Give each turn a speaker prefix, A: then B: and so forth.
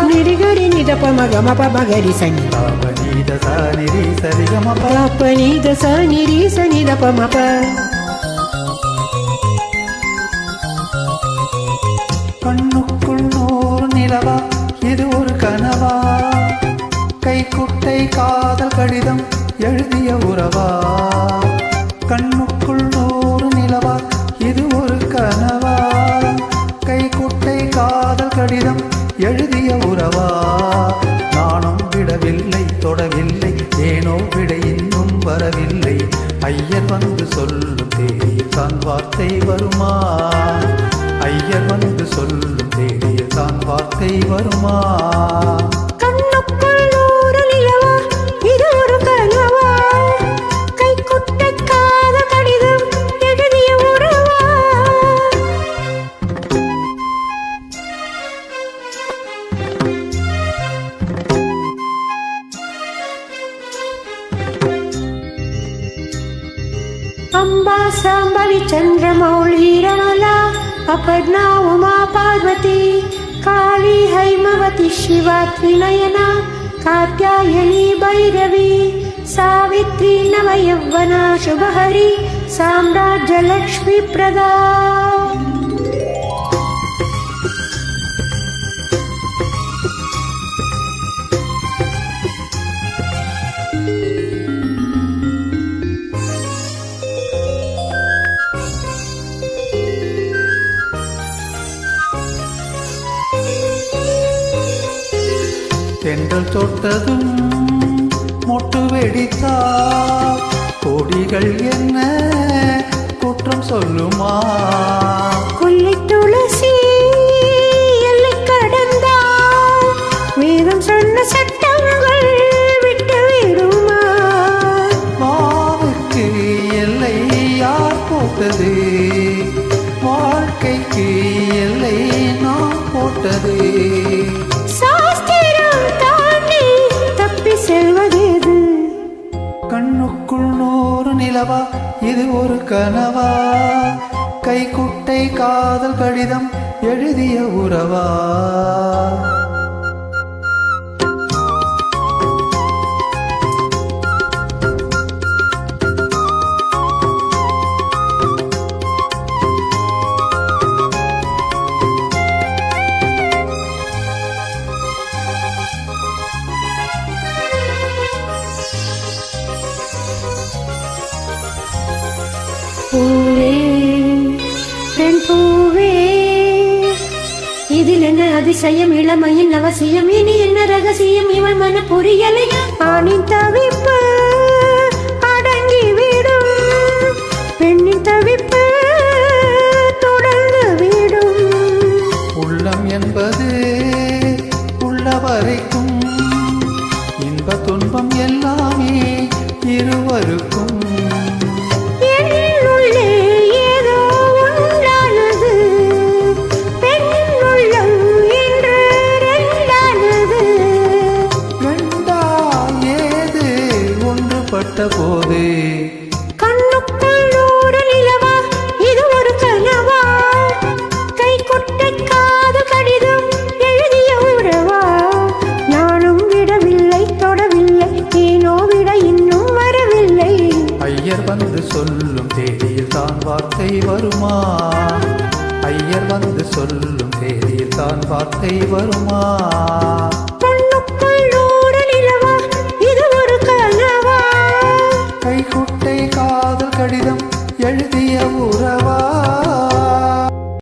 A: నిరిగరి నిదప మగమప మగరి సని పనీద సని రి సని దప మప
B: கண்ணுக்குள் நூறு நிலவா இது ஒரு கனவா கைக்குட்டை காதல் கடிதம் எழுதிய உறவா கண்ணுக்குள் நூறு நிலவா இது ஒரு கனவா கைக்குட்டை காதல் கடிதம் எழுதிய உறவா நானும் விடவில்லை தொடவில்லை ஏனோ விடை இன்னும் வரவில்லை ஐயர் வந்து சொல்லும் தேதியில் தான் வார்த்தை வருமா ஐயர் வந்து சொல்லும் தேதியில் தான் வார்த்தை வருமா
A: अंबा सांबरी चंद्रमौली रमला अपर्णा उमा पार्वती काली हैमवती शिवा त्रिनयना कात्यायनी भैरवी सावित्री नवयौवना शुभहरी साम्राज्य लक्ष्मी प्रदा
B: தென்றல் தொட்டதும் மொட்டு வெடித்தா கொடிகள் என்ன குற்றம் சொல்லுமா
A: கொல்லை துளசி எல்லை கடந்தா வேதம் சொன்ன சட்டங்கள் விட்டு விடுமா
B: வாவுக்கு எல்லை யார் போட்டது வாழ்க்கைக்கு எல்லை நான் போட்டது கண்ணுக்குள் நூறு நிலவா இது ஒரு கனவா கைக்குட்டை காதல் கடிதம் எழுதிய உறவா
A: பூவே பெண் பூவே இதில் என்ன அதிசயம் இளமையின் அவசியம் இனி என்ன ரகசியம் இவள் மன புரியலை ஆணின் தவிப்பு அடங்கி விடும் பெண்ணின் தவிப்பு தொடர்ந்து விடும்
B: உள்ளம் என்பது உள்ள வரைக்கும் இன்ப துன்பம் எல்லாமே இருவருக்கும் போது
A: கண்ணுக்குள் நூறு நிலவா இது ஒரு கனவா கைக்குட்டை காதல் கடிதம் எழுதிய உறவா நானும் விடவில்லை தொடவில்லை ஏனோ விட இன்னும் வரவில்லை
B: ஐயர் வந்து சொல்லும் தேதியில் தான் வார்த்தை வருமா ஐயர் வந்து சொல்லும் தேதியில் தான் வார்த்தை வருமா கைக்குட்டை காதல் கடிதம் எழுதிய உறவா